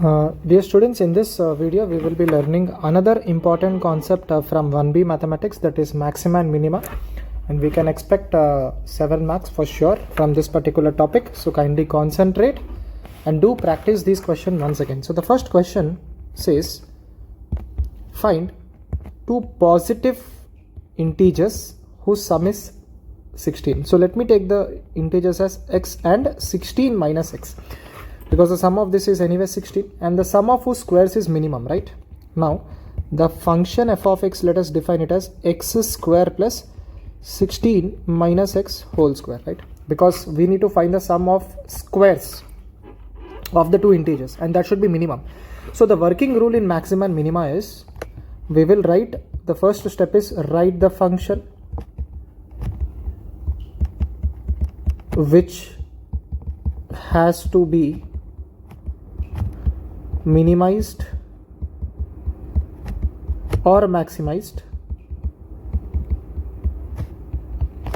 Dear students, in this video we will be learning another important concept from 1B mathematics, that is maxima and minima, and we can expect 7 marks for sure from this particular topic. So kindly concentrate and do practice these questions once again. So the first question says, find two positive integers whose sum is 16. So let me take the integers as x and 16 minus x, because the sum of this is anyway 16 and the sum of whose squares is minimum, right? Now the function f of x, let us define it as x square plus 16 minus x whole square, right? Because we need to find the sum of squares of the two integers and that should be minimum. So the working rule in maxima and minima is, we will write, the first step is write the function which has to be minimized or maximized.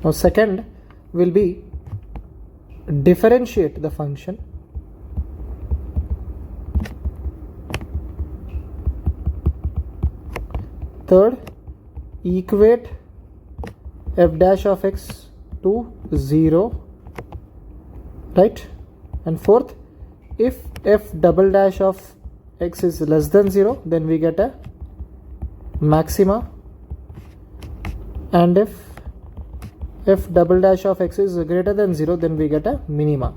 Now second will be differentiate the function. Third, equate f dash of x to 0, right? And fourth, if f double dash of x is less than 0, then we get a maxima, and if f double dash of x is greater than 0, then we get a minima.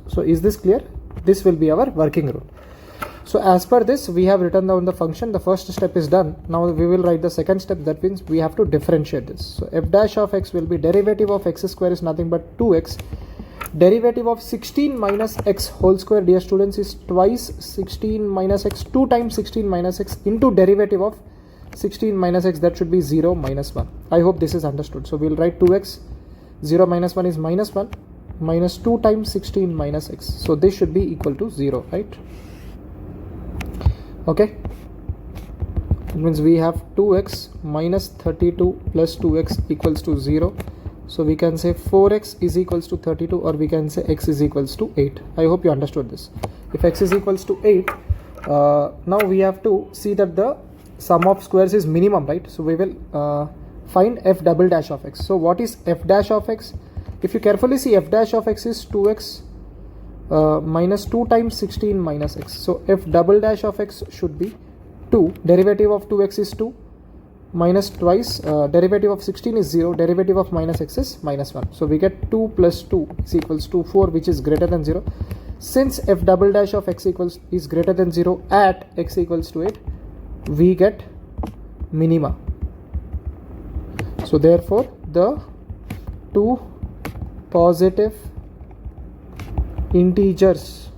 So is this clear? This will be our working rule. So as per this, we have written down the function. The first step is done. Now we will write the second step. That means we have to differentiate this. So f dash of x will be derivative of x square is nothing but 2x. Derivative of 16 minus x whole square, dear students, is twice 16 minus x, 2 times 16 minus x into derivative of 16 minus x, that should be 0 minus 1. I hope this is understood. So we will write 2x, 0 minus 1 is minus 1, minus 2 times 16 minus x. So this should be equal to 0, right? Okay. It means we have 2x minus 32 plus 2x equals to 0. So we can say 4x is equals to 32, or we can say x is equals to 8. I hope you understood this. If x is equals to 8, now we have to see that the sum of squares is minimum, right? So we will find f double dash of x. So what is f dash of x? If you carefully see, f dash of x is 2x minus 2 times 16 minus x. So f double dash of x should be 2. Derivative of 2x is 2. Minus twice, derivative of 16 is 0, derivative of minus x is minus 1. So we get 2 plus 2 is equals to 4, which is greater than 0. Since f double dash of x is greater than 0 at x equals to 8, we get minima. So therefore the two positive integers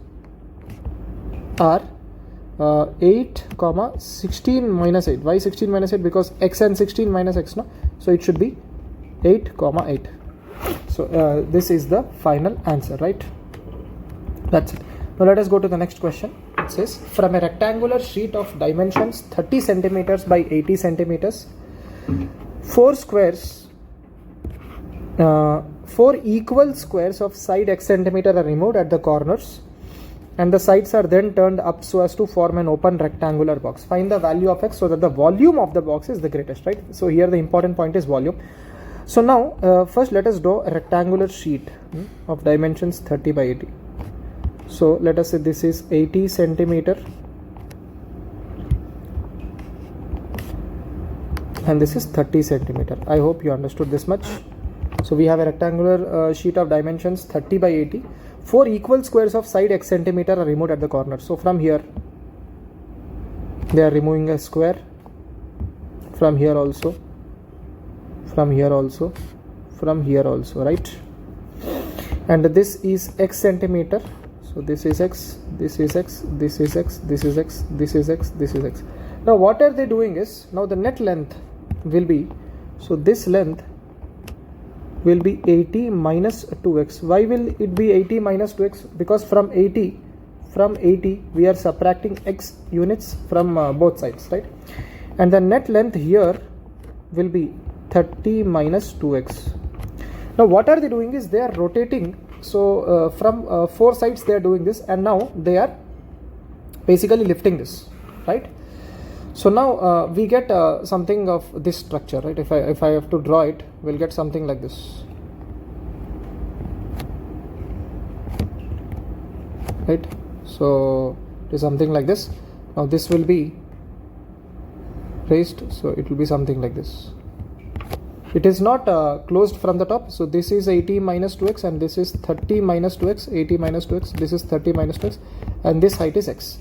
are 8 comma 16 minus 8. Why 16 minus 8? Because x and 16 minus x, no? So it should be 8 comma 8. So this is the final answer, right? That's it. Now let us go to the next question. It says, from a rectangular sheet of dimensions 30 centimeters by 80 centimeters, 4 equal squares of side x centimeter are removed at the corners, and the sides are then turned up so as to form an open rectangular box. Find the value of x so that the volume of the box is the greatest, right? So here the important point is volume. So now first let us draw a rectangular sheet of dimensions 30 by 80. So let us say this is 80 centimeter and this is 30 centimeter. I hope you understood this much. So we have a rectangular sheet of dimensions 30 by 80. 4 equal squares of side x centimeter are removed at the corner. So from here they are removing a square, from here also, from here also, from here also, right? And this is x centimeter. So this is x, this is x, this is x, this is x, this is x, this is x. Now what are they doing is, now the net length will be, so this length will be 80 minus 2x. Why will it be 80 minus 2x? Because from 80 we are subtracting x units from both sides, right? And the net length here will be 30 minus 2x. Now what are they doing is they are rotating. So from 4 sides they are doing this, and now they are basically lifting this, right? So now we get something of this structure, right? If I have to draw it, we'll get something like this, right? So it is something like this. Now this will be raised, so it will be something like this. It is not closed from the top, so this is 80 minus 2x and this is 30 minus 2x, 80 minus 2x, this is 30 minus 2x, and this height is x.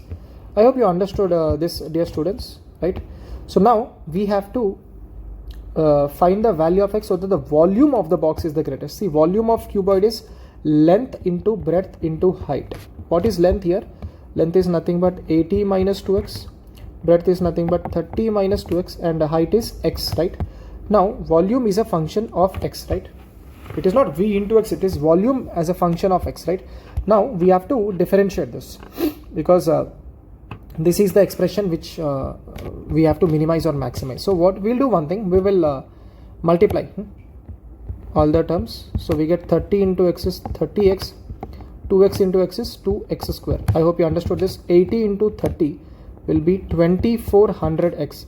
I hope you understood this, dear students, right? So now we have to find the value of x so that the volume of the box is the greatest. See, volume of cuboid is length into breadth into height. What is length here? Length is nothing but 80 minus 2x, breadth is nothing but 30 minus 2x, and the height is x, right? Now volume is a function of x, right? It is not v into x, it is volume as a function of x, right? Now we have to differentiate this because this is the expression which we have to minimize or maximize. So what we'll do, one thing, we will multiply all the terms. So we get 30 into x is 30x, 2x into x is 2x square. I hope you understood this. 80 into 30 will be 2400x,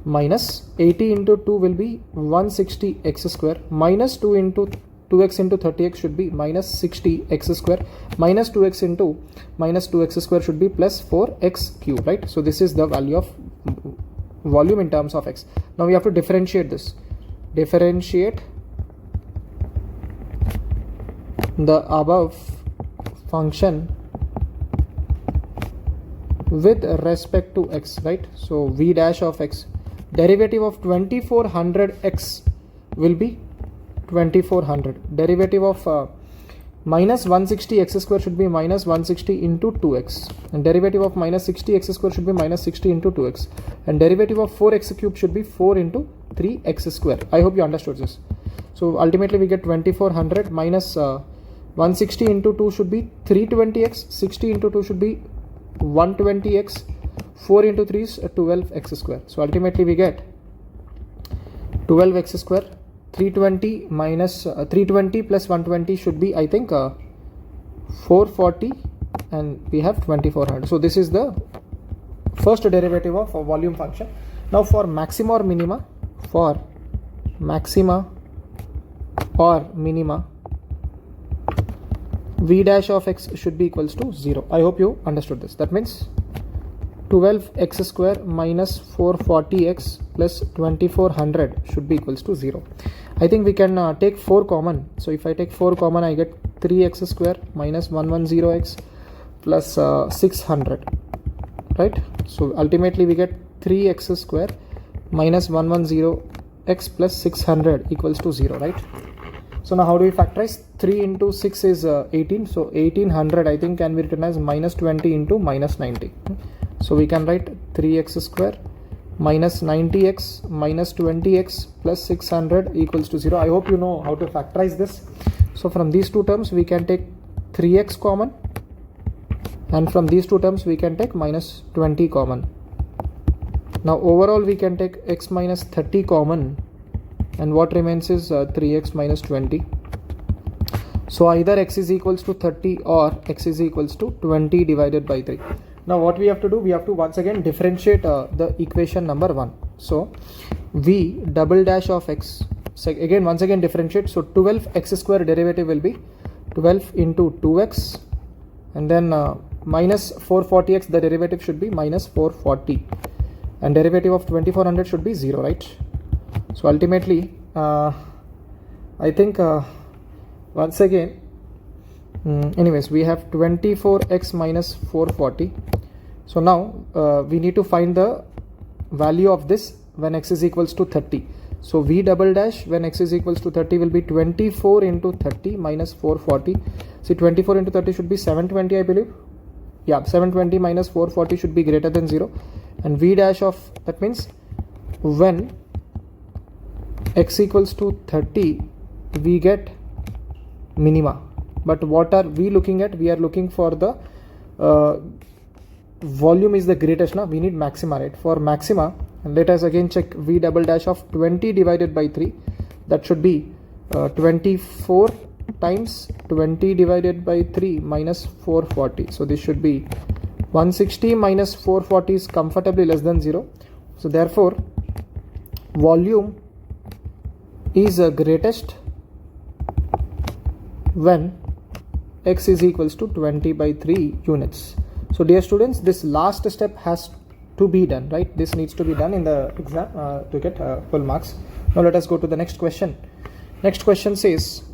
minus 80 into 2 will be 160x square, minus 2 into 2x into 30x should be minus 60x square, minus 2x into minus 2x square should be plus 4x cube, right? So this is the value of volume in terms of x. Now we have to differentiate this. Differentiate the above function with respect to x, right? So v dash of x, derivative of 2400x will be 2400. Derivative of minus 160x square should be minus 160 into 2x, and derivative of minus 60x square should be minus 60 into 2x, and derivative of 4x cube should be 4 into 3x square. I hope you understood this. So ultimately we get 2400 minus 160 into 2 should be 320x, 60 into 2 should be 120x, 4 into 3 is 12x square. So ultimately we get 12x square. 320 minus 320 plus 120 should be, I think, 440, and we have 2400. So this is the first derivative of a volume function. Now for maxima or minima, v dash of x should be equals to 0. I hope you understood this. That means 12x square minus 440x plus 2400 should be equals to 0. I think we can take 4 common. So if I take 4 common, I get 3x square minus 110x plus 600, right? So ultimately we get 3x square minus 110x plus 600 equals to 0, right? So now how do we factorize? 3 into 6 is 18. So 1800 I think can be written as minus 20 into minus 90. So we can write 3x square minus 90x minus 20x plus 600 equals to 0. I hope you know how to factorize this. So from these two terms we can take 3x common, and from these two terms we can take minus 20 common. Now overall we can take x minus 30 common, and what remains is 3x minus 20. So either x is equals to 30 or x is equals to 20 divided by 3. Now what we have to do, we have to once again differentiate the equation number 1. So v double dash of x, so again once again differentiate. So 12x square derivative will be 12 into 2x, and then minus 440x, the derivative should be minus 440, and derivative of 2400 should be 0, right? So ultimately I think once again anyways we have 24x minus 440. So now we need to find the value of this when x is equals to 30. So v double dash when x is equals to 30 will be 24 into 30 minus 440. See, 24 into 30 should be 720, I believe. Yeah, 720 minus 440 should be greater than 0, and v dash of, that means when x equals to 30 we get minima. But what are we looking at? We are looking for the volume is the greatest. Now we need maxima, right? For maxima, and let us again check v double dash of 20 divided by 3. That should be 24 times 20 divided by 3 minus 440. So this should be 160 minus 440 is comfortably less than 0. So therefore volume is greatest when x is equals to 20 by 3 units. So dear students, this last step has to be done, right? This needs to be done in the exam to get full marks. Now let us go to the next question. Next question says,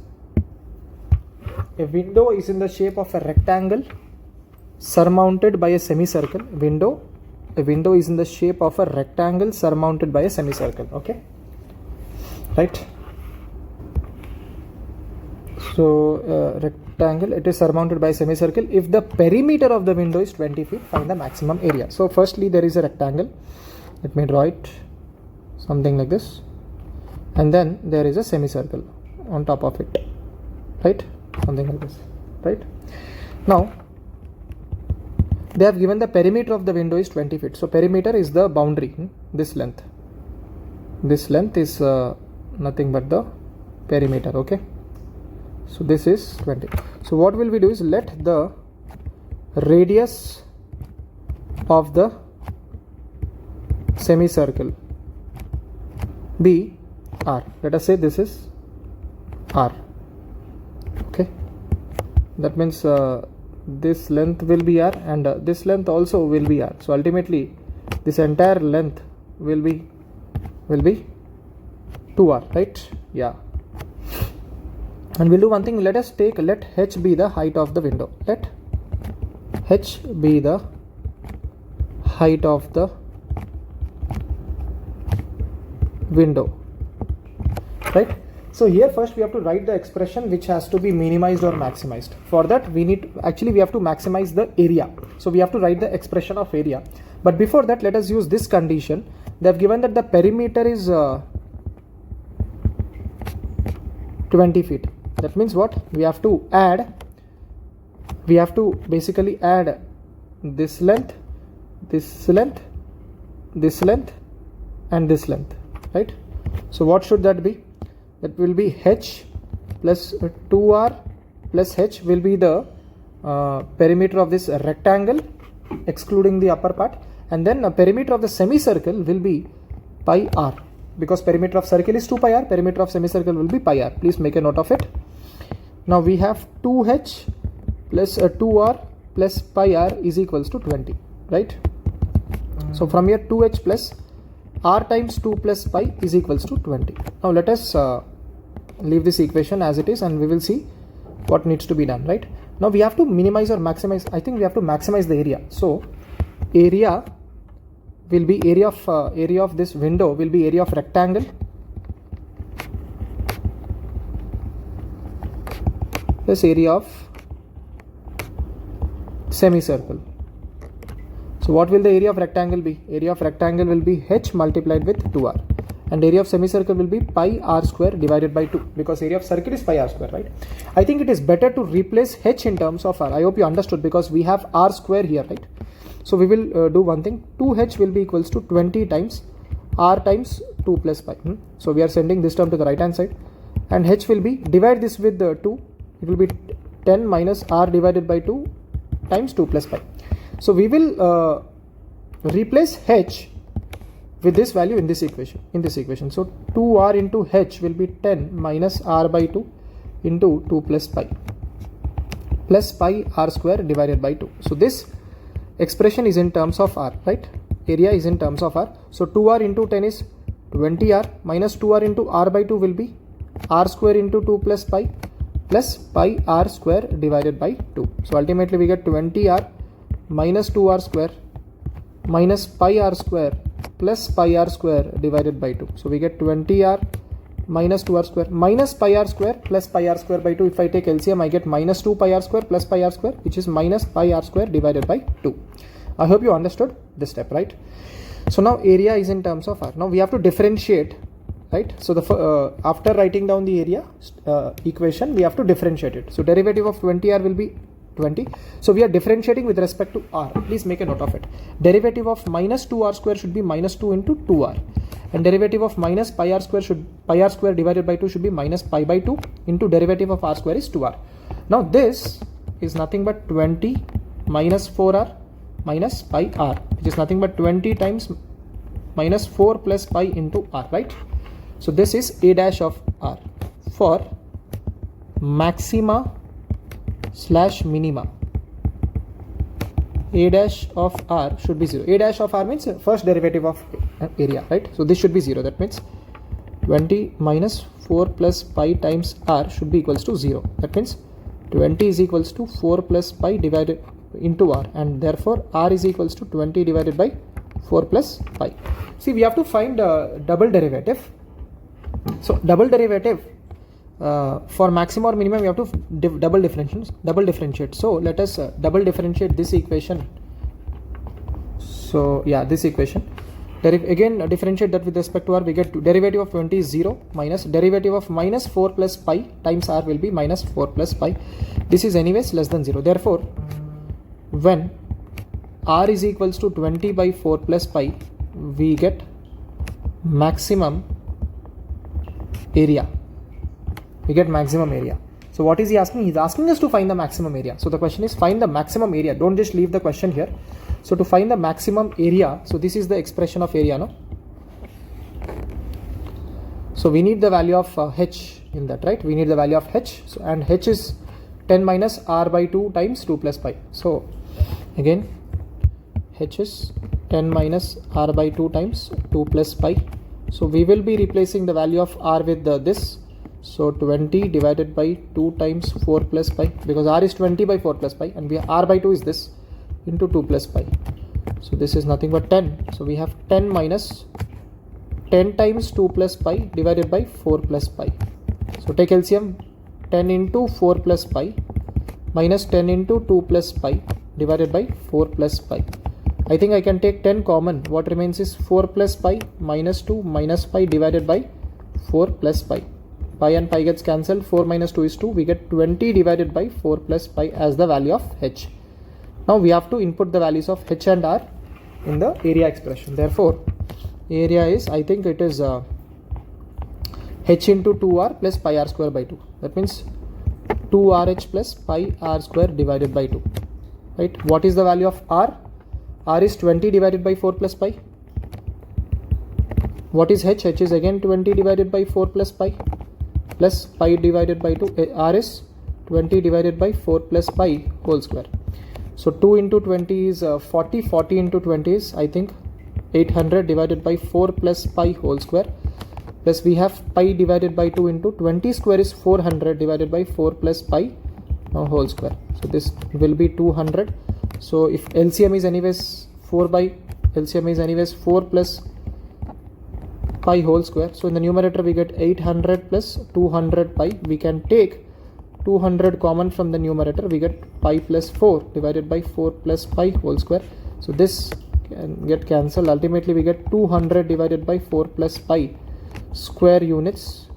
a window is in the shape of a rectangle surmounted by a semicircle. A window is in the shape of a rectangle surmounted by a semicircle. Okay, right? So rectangle, it is surmounted by a semicircle. If the perimeter of the window is 20 feet, find the maximum area. So firstly, there is a rectangle. Let me draw it something like this, and then there is a semicircle on top of it, right? Something like this, right? Now they have given the perimeter of the window is 20 feet. So perimeter is the boundary, this length. This length is nothing but the perimeter. Okay, so this is 20. So what will we do is let the radius of the semicircle be r. Let us say this is r. Okay, that means this length will be r, and this length also will be r. So ultimately this entire length will be 2r, right? Yeah. And we'll do one thing. Let h be the height of the window. Let h be the height of the window, right? So here first we have to write the expression which has to be minimized or maximized. For that we have to maximize the area. So we have to write the expression of area. But before that, let us use this condition. They have given that the perimeter is 20 feet. That means what? We have to basically add this length, this length, this length, and this length, right? So what should that be? That will be h plus 2r plus h will be the perimeter of this rectangle excluding the upper part, and then the perimeter of the semicircle will be pi r, because perimeter of circle is 2 pi r, perimeter of semicircle will be pi r. Please make a note of it. Now we have 2h plus 2r plus pi r is equals to 20, right? So from here 2h plus r times 2 plus pi is equals to 20. Now let us leave this equation as it is, and we will see what needs to be done, right? Now we have to minimize or maximize. I think we have to maximize the area. So area will be area of this window will be area of rectangle plus area of semicircle. So what will the area of rectangle be? Area of rectangle will be h multiplied with 2r, and area of semicircle will be pi r square divided by 2, because area of circle is pi r square, right? I think it is better to replace h in terms of r. I hope you understood, because we have r square here, right? So we will do one thing. 2h will be equals to 20 times r times 2 plus pi. So we are sending this term to the right hand side, and h will be, divide this with 2, it will be 10 minus r divided by 2 times 2 plus pi. So we will replace h with this value in this equation. So 2r into h will be 10 minus r by 2 into 2 plus pi r square divided by 2. So this expression is in terms of r, right? Area is in terms of r. So 2r into 10 is 20r, minus 2r into r by 2 will be r square into 2 plus pi r square divided by 2. So ultimately we get 20r minus 2r square minus pi r square plus pi r square divided by 2. So we get 20r minus 2r square minus pi r square plus pi r square by 2. If I take LCM, I get minus 2 pi r square plus pi r square, which is minus pi r square divided by 2. I hope you understood this step, right? So now area is in terms of r. Now we have to differentiate, right? So the after writing down the area equation, we have to differentiate it. So derivative of 20r will be 20. So we are differentiating with respect to r. Please make a note of it. Derivative of minus 2r square should be minus 2 into 2r, and derivative of minus pi r square divided by 2 should be minus pi by 2 into derivative of r square is 2r. Now this is nothing but 20 minus 4r minus pi r, which is nothing but 20 times minus 4 plus pi into r, right? So this is a dash of r for maxima slash minima. A dash of r should be 0. A dash of r means first derivative of area, right? So this should be 0. That means 20 minus 4 plus pi times r should be equals to 0. That means 20 is equals to 4 plus pi divided into r, and therefore r is equals to 20 divided by 4 plus pi. See, we have to find a double derivative. So double derivative for maxima or minimum, we have to double differentiate. So let us double differentiate this equation. So yeah, this equation. Again differentiate that with respect to r, we get derivative of 20 is 0 minus derivative of minus 4 plus pi times r will be minus 4 plus pi. This is anyways less than 0. Therefore, when r is equals to 20 by 4 plus pi, we get maximum area. We get maximum area. So what is he asking? He's asking us to find the maximum area. So the question is find the maximum area. Don't just leave the question here. So to find the maximum area, so this is the expression of area, no? So we need the value of h in that, right? We need the value of h. So, and h is 10 minus r by 2 times 2 plus pi. So again, h is 10 minus r by 2 times 2 plus pi. So we will be replacing the value of r with this. So 20 divided by 2 times 4 plus pi, because r is 20 by 4 plus pi, and we have r by 2 is this into 2 plus pi. So this is nothing but 10. So we have 10 minus 10 times 2 plus pi divided by 4 plus pi. So take LCM, 10 into 4 plus pi minus 10 into 2 plus pi divided by 4 plus pi. I think I can take 10 common. What remains is 4 plus pi minus 2 minus pi divided by 4 plus pi. Pi and pi gets cancelled. 4 minus 2 is 2. We get 20 divided by 4 plus pi as the value of h. Now we have to input the values of h and r in the area expression. Therefore, area is, I think it is h into 2r plus pi r square by 2. That means 2rh plus pi r square divided by 2. Right? What is the value of r? R is 20 divided by 4 plus pi. What is h? H is again 20 divided by 4 plus pi plus pi divided by 2. R is 20 divided by 4 plus pi whole square. So 2 into 20 is 40. 40 into 20 is, I think, 800 divided by 4 plus pi whole square. Plus we have pi divided by 2 into 20 square is 400 divided by 4 plus pi whole square. So this will be 200. So if LCM is anyways 4 plus pi whole square. So in the numerator we get 800 plus 200 pi. We can take 200 common from the numerator. We get pi plus 4 divided by 4 plus pi whole square. So this can get cancelled. Ultimately we get 200 divided by 4 plus pi square units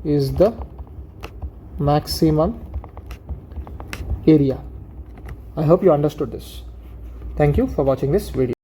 is the maximum area. I hope you understood this. Thank you for watching this video.